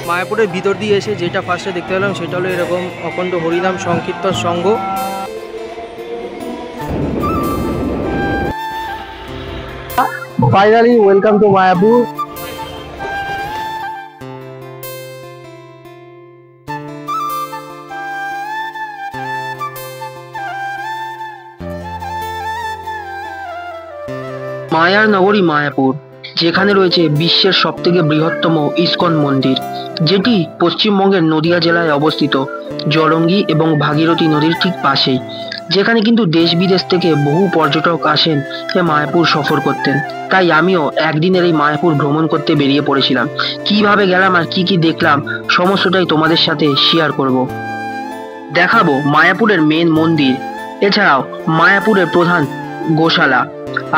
মায়াপুরের ভিতর দিয়ে এসে যেটা ফার্স্টে দেখতে পেলাম সেটা হলো এরকম অখণ্ড হরিনাম সংকীর্তন সংঘ। Finally welcome to Mayapur. মায়ার নগরী মায়াপুর, যেখানে রয়েছে বিশ্বের সবথেকে বৃহত্তম ইস্কন মন্দির, যেটি পশ্চিমবঙ্গের নদিয়া জেলায় অবস্থিত, জলঙ্গি এবং ভাগীরথী নদীর ঠিক পাশেই, যেখানে কিন্তু দেশ বিদেশ থেকে বহু পর্যটক আসেন মায়াপুর সফর করতেন। তাই আমিও একদিনের এই মায়াপুর ভ্রমণ করতে বেরিয়ে পড়েছিলাম। কিভাবে গেলাম আর কি কি দেখলাম সমস্তটাই তোমাদের সাথে শেয়ার করব। দেখাবো মায়াপুরের মেন মন্দির, এছাড়াও মায়াপুরের প্রধান গোশালা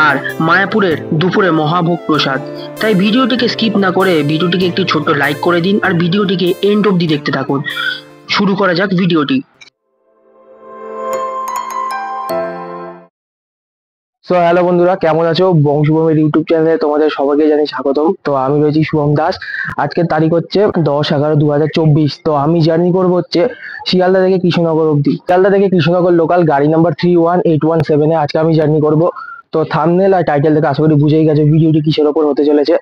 আর মায়াপুরের দুপুরে মহাভোগ প্রসাদ। তাই ভিডিওটিকে স্কিপ না করে ভিডিওটিকে একটি ছোট্ট লাইক করে দিন আর ভিডিওটিকে এন্ড অবধি দেখতে থাকুন। শুরু করা যাক ভিডিওটি। সো হ্যালো বন্ধুরা, কেমন আছো? বংশুভূমির ইউটিউব চ্যানেলে তোমাদের সবাইকে জানাই স্বাগতম। তো আমি রয়েছি শুভম দাস। আজকের তারিখ হচ্ছে 10/11/2024। তো আমি জার্নি করবো হচ্ছে শিয়ালদা থেকে কৃষ্ণনগর অবধি। শিয়ালদা থেকে কৃষ্ণনগর লোকাল গাড়ি নাম্বার 31817-এ আজকে আমি জার্নি করবো। তো থাম্বনেল আর টাইটেল থেকে আশা করি বুঝেই গেছে ভিডিওটি কিসের ওপর হতে চলেছে।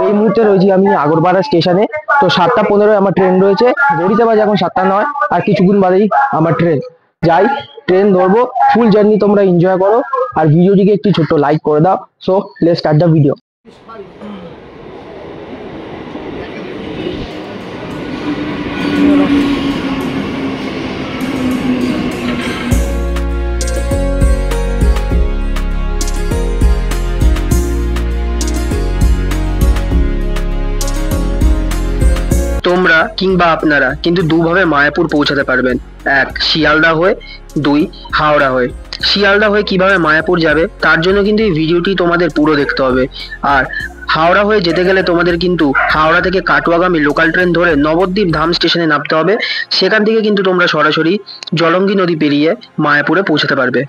এই মুহূর্তে রয়েছি আমি আগরপাড়া স্টেশনে। তো 7:15 আমার ট্রেন রয়েছে। ঘড়িতে বাজে এখন 7টা 9, আর কিছুক্ষণ বাদেই আমার ট্রেন। যাই, ট্রেন ধরবো। ফুল জার্নি তোমরা এনজয় করো আর ভিডিওটিকে একটি ছোট্ট লাইক করে দাও। So let's start the video. তোমরা কিংবা আপনারা কিন্তু দুভাবে মায়াপুর পৌঁছাতে পারবেন, এক শিয়ালদা হয়ে, দুই হাওড়া হয়ে। শিয়ালদা হয়ে কিভাবে মায়াপুর যাবে তার জন্য কিন্তু এই ভিডিওটি তোমাদের পুরো দেখতে হবে। আর হাওড়া হয়ে যেতে গেলে তোমাদের কিন্তু হাওড়া থেকে কাটোয়াগামী লোকাল ট্রেন ধরে নবদ্বীপ ধাম স্টেশনে নামতে হবে। সেখান থেকে কিন্তু তোমরা সরাসরি জলঙ্গি নদী পেরিয়ে মায়াপুরে পৌঁছাতে পারবে।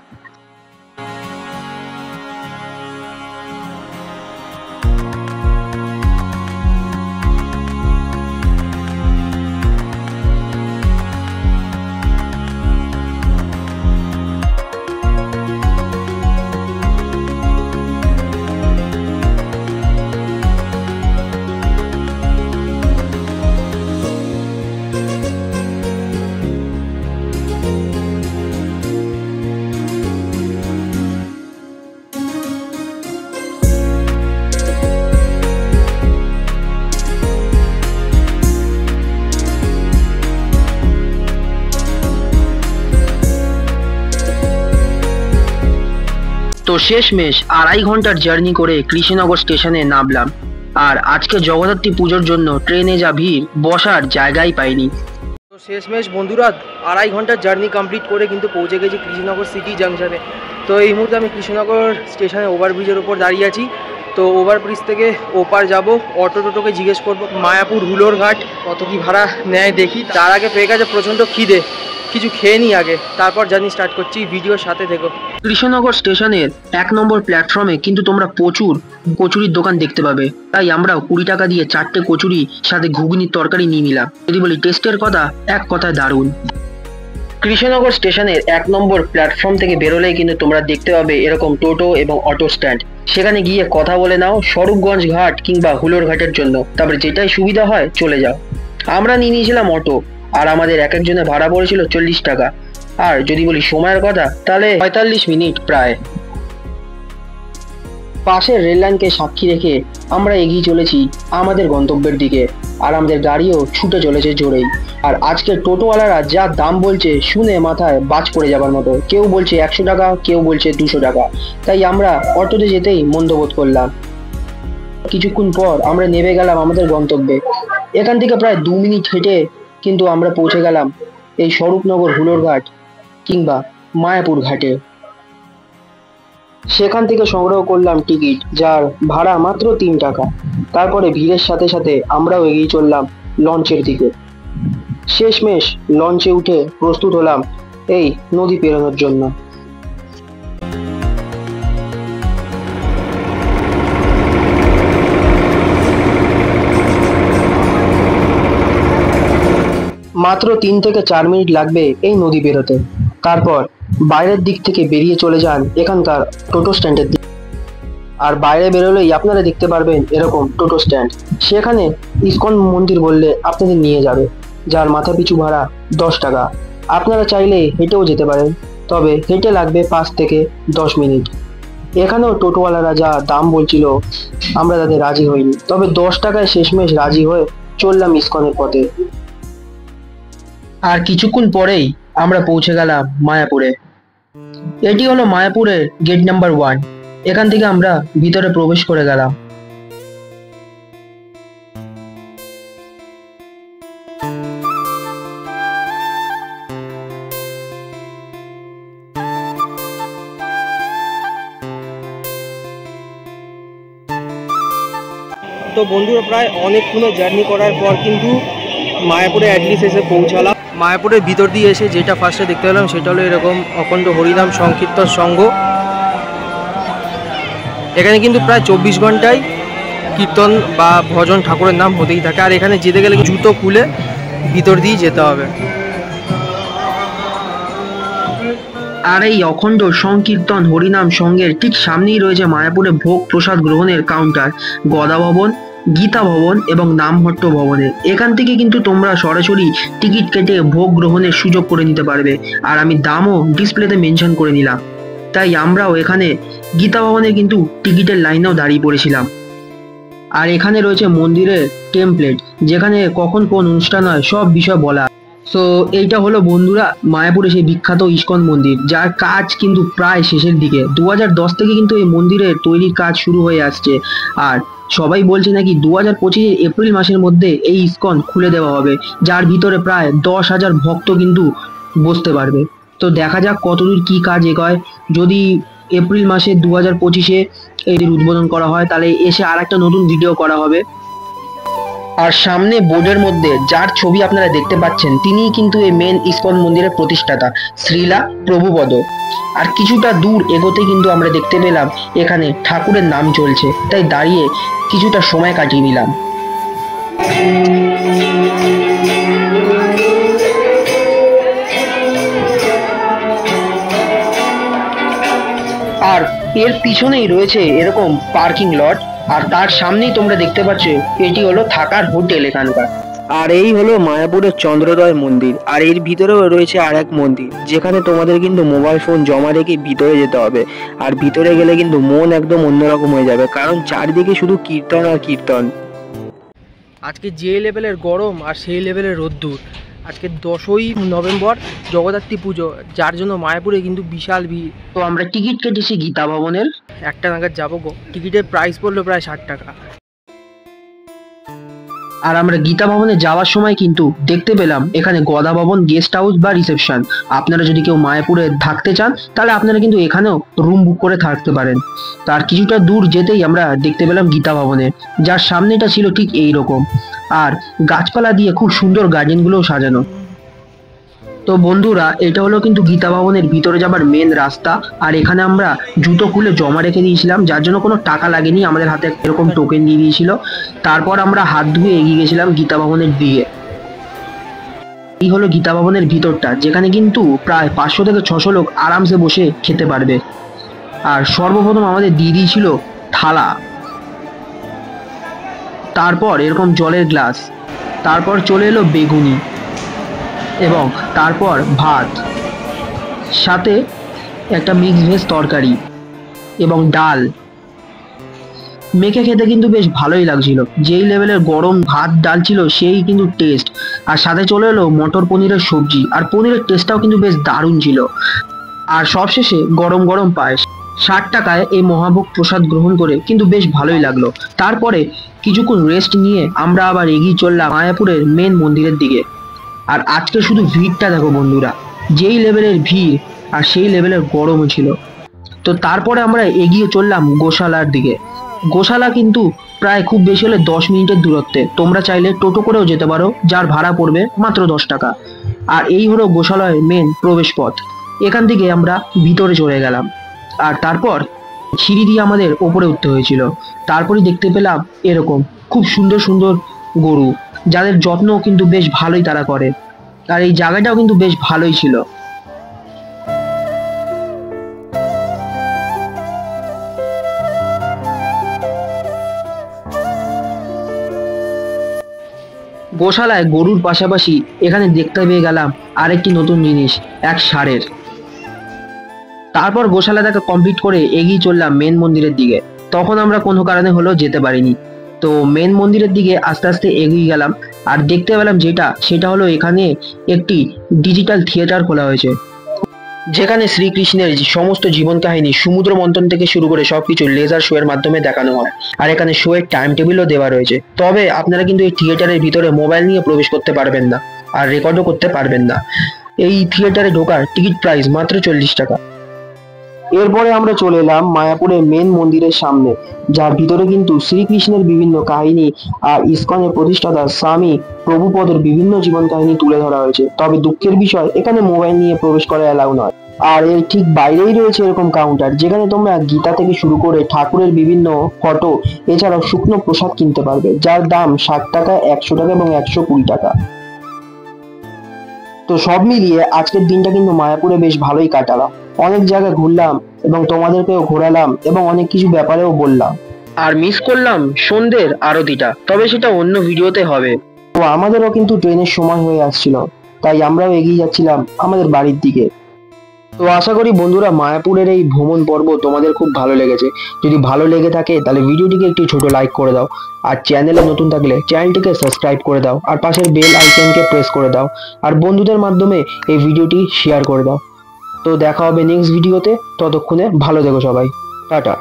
তো শেষমেশ 2.5 ঘন্টার জার্নি করে কৃষ্ণনগর স্টেশনে নামলাম। আর আজকে জগদ্ধাত্রী পুজোর জন্য ট্রেনে যা ভিড়, বসার জায়গাই পাইনি। তো শেষমেশ বন্ধুরা 2.5 ঘন্টার জার্নি কমপ্লিট করে কিন্তু পৌঁছে গেছি কৃষ্ণনগর সিটি জাংশনে। তো এই মুহূর্তে আমি কৃষ্ণনগর স্টেশনে ওভারব্রিজের উপর দাঁড়িয়ে আছি। তো ওভারব্রিজ থেকে ওপার যাব, অটো টোটোকে জিজ্ঞেস করবো মায়াপুর হুলোর ঘাট কত কি ভাড়া নেয় দেখি। তার আগে পেয়ে গেছে প্রচণ্ড খিদে, কিছু খেয়ে নিই আগে, তারপর জার্নি স্টার্ট করছি। ভিডিওর সাথে থেকো। কৃষ্ণনগর স্টেশনের 1 নম্বর প্ল্যাটফর্মে কিন্তু তোমরা প্রচুর কচুরির দোকান দেখতে পাবে। তাই আমরাও 20 টাকা দিয়ে 4টে কচুরি সাথে ঘুগনির তরকারি নিয়ে নিলাম। যদি বলি টেস্টের কথা, এক কথায় দারুণ। কৃষ্ণনগর স্টেশনের 1 নম্বর প্ল্যাটফর্ম থেকে বেরোলেই কিন্তু তোমরা দেখতে পাবে এরকম টোটো এবং অটো স্ট্যান্ড। সেখানে গিয়ে কথা বলে নাও স্বরূপগঞ্জ ঘাট কিংবা হুলোর ঘাটের জন্য, তারপরে যেটাই সুবিধা হয় চলে যাও। আমরা নিয়ে নিয়েছিলাম অটো, আর আমাদের এক একজনের ভাড়া পড়েছিল 40 টাকা। আর যদি বলি সময়ের কথা, তাহলে 45 মিনিট প্রায়। পাশের রেল লাইনকে সাক্ষী রেখে আমরা এগিয়ে চলেছি আমাদের গন্তব্যের দিকে, আর আমাদের গাড়িও ছুটে চলেছে জোরেই। আর আজকে টোটোওয়ালারা যা দাম বলছে শুনে মাথায় বাজ পড়ে যাবার মতো। কেউ বলছে 100 টাকা, কেউ বলছে 200 টাকা। তাই আমরা অটোতে যেতেই মন্দবোধ করলাম। কিছুক্ষণ পর আমরা নেমে গেলাম আমাদের গন্তব্যে। এখান থেকে প্রায় 2 মিনিট হেঁটে কিন্তু আমরা পৌঁছে গেলাম এই স্বরূপনগর হুলোর ঘাট কিংবা মায়াপুর ঘাটে। সেখান থেকে সংগ্রহ করলাম টিকিট, যার ভাড়া মাত্র 3 টাকা। তারপরে ভিড়ের সাথে সাথে আমরাও এগিয়ে চললাম লঞ্চের দিকে। শেষমেশ লঞ্চে উঠে প্রস্তুত হলাম এই নদী পেরোনোর জন্য। মাত্র 3 থেকে 4 মিনিট লাগবে এই নদী বেরোতে। তারপর বাইরের দিক থেকে বেরিয়ে চলে যান এখানকার টোটো স্ট্যান্ডের দিকে। আর বাইরে বেরোলেই আপনারা দেখতে পারবেন এরকম টোটো স্ট্যান্ড, সেখানে ইসকন মন্দির বললে আপনাদের নিয়ে যাবে, যার মাথা পিছু ভাড়া 10 টাকা। আপনারা চাইলে হেঁটেও যেতে পারেন, তবে হেঁটে লাগবে 5 থেকে 10 মিনিট। এখানেও টোটোওয়ালারা যা দাম বলছিল আমরা তাদের রাজি হইনি, তবে 10 টাকায় শেষমেশ রাজি হয়ে চললাম ইসকনের পথে। আর কিছুক্ষণ পরেই আমরা পৌঁছে গেলাম মায়াপুরে। এটি হলো মায়াপুরের গেট নাম্বার 1। এখান থেকে আমরা ভিতরে প্রবেশ করে গেলাম। তো বন্ধুরা, প্রায় অনেকক্ষণ জার্নি করার পর কিন্তু মায়াপুরে অ্যাটলিস্ট এসে পৌঁছালাম। মায়াপুরের ভিতর দিয়ে এসে যেটা ফার্স্টে দেখতে পেলাম সেটা হলো এরকম অখণ্ড হরিনাম সংকীর্তন সংঘ। এখানে কিন্তু প্রায় 24 ঘন্টায় কীর্তন বা ভজন ঠাকুরের নাম হতেই থাকে। আর এখানে যেতে গেলে জুতো খুলে ভিতর দিয়ে যেতে হবে। আর এই অখণ্ড সংকীর্তন হরিনাম সংঘের ঠিক সামনেই রয়েছে মায়াপুরে ভোগ প্রসাদ গ্রহণের কাউন্টার গদা ভবন, গীতা ভবন এবং নামহট্ট ভবনে। এখান থেকে কিন্তু তোমরা সরাসরি টিকিট কেটে ভোগ গ্রহণের সুযোগ করে নিতে পারবে। আর আমি দামও ডিসপ্লেতে মেনশন করে নিলাম, তাই আমরাও এখানে গীতা ভবনে কিন্তু টিকিটের লাইনেও দাঁড়িয়ে পড়েছিলাম। আর এখানে রয়েছে মন্দিরের টেমপ্লেট, যেখানে কখন কোন অনুষ্ঠান হয় সব বিষয় বলা। সো এইটা হলো বন্ধুরা মায়াপুরে সেই বিখ্যাত ইসকন মন্দির, যার কাজ কিন্তু প্রায় শেষের দিকে। 2010 থেকে কিন্তু এই মন্দিরের তৈরির কাজ শুরু হয়ে আসছে। আর সবাই বলছে নাকি 2025 এপ্রিল মাসের মধ্যে এই ইসকন খুলে দেওয়া হবে, যার ভিতরে প্রায় 10,000 ভক্ত কিন্তু বসতে পারবে। তো দেখা যাক কতদূর কি কাজ এগোয়। যদি এপ্রিল মাসে 2025-এ এটির উদ্বোধন করা হয়, তাহলে এসে আর একটা নতুন ভিডিও করা হবে। আর সামনে বোর্ডের মধ্যে যার ছবি আপনারা দেখতে পাচ্ছেন, তিনিই কিন্তু এই মেন ইসকন মন্দিরের প্রতিষ্ঠাতা শ্রীলা প্রভুপদ। আর কিছুটা দূর এগোতে কিন্তু আমরা দেখতে পেলাম এখানে ঠাকুরের নাম চলছে, তাই দাঁড়িয়ে কিছুটা সময় কাটিয়ে নিলাম। আর এর পিছনেই রয়েছে এরকম পার্কিং লট, আর তার সামনেই তোমরা দেখতে পাচ্ছ এটি হলো থাকার হোটেল এখানকার। আর এই হলো মায়াপুরের চন্দ্রোদয় মন্দির। আর এর ভিতরেও রয়েছে আর এক মন্দির, যেখানে তোমাদের কিন্তু মোবাইল ফোন জমা রেখে ভিতরে যেতে হবে। আর ভিতরে গেলে কিন্তু মন একদম অন্যরকম হয়ে যাবে, কারণ চারদিকে শুধু কীর্তন আর কীর্তন। আজকে যে লেভেলের গরম আর সেই লেভেলের রোদ্দুর। আজকে 10ই নভেম্বর, জগদ্ধাত্রী পুজো, যার জন্য মায়াপুরে কিন্তু বিশাল ভিড়। তো আমরা টিকিট কেটেছি গীতা ভবনের। 1টা নাগাদ যাবো গো। টিকিটের প্রাইস পড়লো প্রায় 60 টাকা। আর আমরা গীতা ভবনে যাওয়ার সময় কিন্তু দেখতে পেলাম এখানে গদা ভবন গেস্ট হাউস বা রিসেপশন। আপনারা যদি কেউ মায়াপুরে থাকতে চান, তাহলে আপনারা কিন্তু এখানেও রুম বুক করে থাকতে পারেন। তার কিছুটা দূর যেতেই আমরা দেখতে পেলাম গীতা ভবনের, যার সামনেটা ছিল ঠিক এই রকম। আর গাছপালা দিয়ে খুব সুন্দর গার্ডেনগুলোও সাজানো। তো বন্ধুরা, এটা হলো কিন্তু গীতা ভবনের ভিতরে যাবার মেন রাস্তা। আর এখানে আমরা জুতো খুলে জমা রেখে দিয়েছিলাম, যার জন্য কোনো টাকা লাগেনি, আমাদের হাতে এরকম টোকেন দিয়ে দিয়েছিল। তারপর আমরা হাত ধুয়ে এগিয়ে গেছিলাম গীতা ভবনের দিকে। এই হলো গীতা ভবনের ভিতরটা, যেখানে কিন্তু প্রায় 500 থেকে 600 লোক আরামসে বসে খেতে পারবে। আর সর্বপ্রথম আমাদের দিয়ে দিয়েছিল থালা, তারপর এরকম জলের গ্লাস, তারপর চলে এলো বেগুনি, এবং তারপর ভাত, সাথে একটা মিক্স ভেজ তরকারি এবং ডাল। মেখে খেতে কিন্তু বেশ ভালোই লাগছিল। যেই লেভেলের গরম ভাত ডাল ছিল সেই কিন্তু টেস্ট। আর সাথে চলে এলো মটর পনিরের সবজি, আর পনিরের টেস্টটাও কিন্তু বেশ দারুণ ছিল। আর সবশেষে গরম গরম পায়েস। 60 টাকায় এই মহাভোগ প্রসাদ গ্রহণ করে কিন্তু বেশ ভালোই লাগলো। তারপরে কিছুক্ষণ রেস্ট নিয়ে আমরা আবার এগিয়ে চললাম মায়াপুরের মেন মন্দিরের দিকে। আর আজকে শুধু ভিড়টা দেখো বন্ধুরা, যেই লেভেলের ভিড় আর সেই লেভেলের গরমও ছিল। তো তারপরে আমরা এগিয়ে চললাম গোশালার দিকে। গোশালা কিন্তু প্রায় খুব বেশি হলে 10 মিনিটের দূরত্বে। তোমরা চাইলে টোটো করেও যেতে পারো, যার ভাড়া পড়বে মাত্র 10 টাকা। আর এই হলো গোশালয়ের মেন প্রবেশ পথ। এখান থেকে আমরা ভিতরে চলে গেলাম, আর তারপর সিঁড়ি দিয়ে আমাদের ওপরে উঠতে হয়েছিল। তারপরে দেখতে পেলাম এরকম খুব সুন্দর সুন্দর গরু, যাদের যত্ন কিন্তু বেশ ভালোই তারা করে। আর এই জায়গাটাও কিন্তু বেশ ভালোই ছিল। গোশালায় গরুর পাশাপাশি এখানে দেখতে পেয়ে গেলাম আরেকটি নতুন জিনিস, এক ষাঁড়ের। তারপর গোশালা দেখা কমপ্লিট করে এগিয়ে চললাম মেন মন্দিরের দিকে। তখন আমরা কোনো কারণে হলেও যেতে পারিনি। তো মেন মন্দিরের দিকে আস্তে আস্তে এগিয়ে গেলাম, আর দেখতে পেলাম সেটা হলো এখানে একটি ডিজিটাল থিয়েটার খোলা হয়েছে, যেখানে শ্রীকৃষ্ণের সমস্ত জীবন কাহিনী সমুদ্র মন্থন থেকে শুরু করে সবকিছু লেজার শো এর মাধ্যমে দেখানো হয়। আর এখানে শো এর টাইম টেবিলও দেওয়া রয়েছে। তবে আপনারা কিন্তু এই থিয়েটারের ভিতরে মোবাইল নিয়ে প্রবেশ করতে পারবেন না, আর রেকর্ডও করতে পারবেন না। এই থিয়েটারে ঢোকার টিকিট প্রাইস মাত্র 40 টাকা। এরপরে আমরা চলে এলাম মায়াপুরের মেন মন্দিরের সামনে, যার ভিতরে কিন্তু শ্রীকৃষ্ণের বিভিন্ন কাহিনী আর ইসকনের প্রতিষ্ঠাতা স্বামী প্রভুপদের বিভিন্ন জীবন কাহিনী তুলে ধরা হয়েছে। তবে দুঃখের বিষয়, এখানে মোবাইল নিয়ে প্রবেশ করা অ্যালাউ নয়। আর এর ঠিক বাইরেই রয়েছে এরকম কাউন্টার, যেখানে তোমরা গীতা থেকে শুরু করে ঠাকুরের বিভিন্ন ফটো এছাড়াও শুকনো প্রসাদ কিনতে পারবে, যার দাম 60 টাকা, 100 টাকা এবং 120 টাকা। তো সব মিলিয়ে আজকের দিনটা কিন্তু মায়াপুরে বেশ ভালোই কাটালাম। অনেক জায়গায় ঘুরলাম এবং তোমাদেরকেও ঘোরালাম এবং অনেক কিছু ব্যাপারেও বললাম। আর মিস করলাম সন্ধ্যের আরতিটা, তবে সেটা অন্য ভিডিওতে হবে। তো আমাদেরও কিন্তু ট্রেনের সময় হয়ে আসছিল, তাই আমরাও এগিয়ে যাচ্ছিলাম আমাদের বাড়ির দিকে। তো আশা করি বন্ধুরা, মায়াপুরের এই ভ্রমণ পর্ব তোমাদের খুব ভালো লেগেছে। যদি ভালো লেগে থাকে তাহলে ভিডিওটিকে একটি ছোট লাইক করে দাও, আর চ্যানেলে নতুন থাকলে চ্যানেলটিকে সাবস্ক্রাইব করে দাও, আর পাশের বেল আইকনকে প্রেস করে দাও, আর বন্ধুদের মাধ্যমে এই ভিডিওটি শেয়ার করে দাও। তো দেখা হবে নেক্সট ভিডিওতে। ততক্ষণে ভালো থেকো সবাই, টাটা।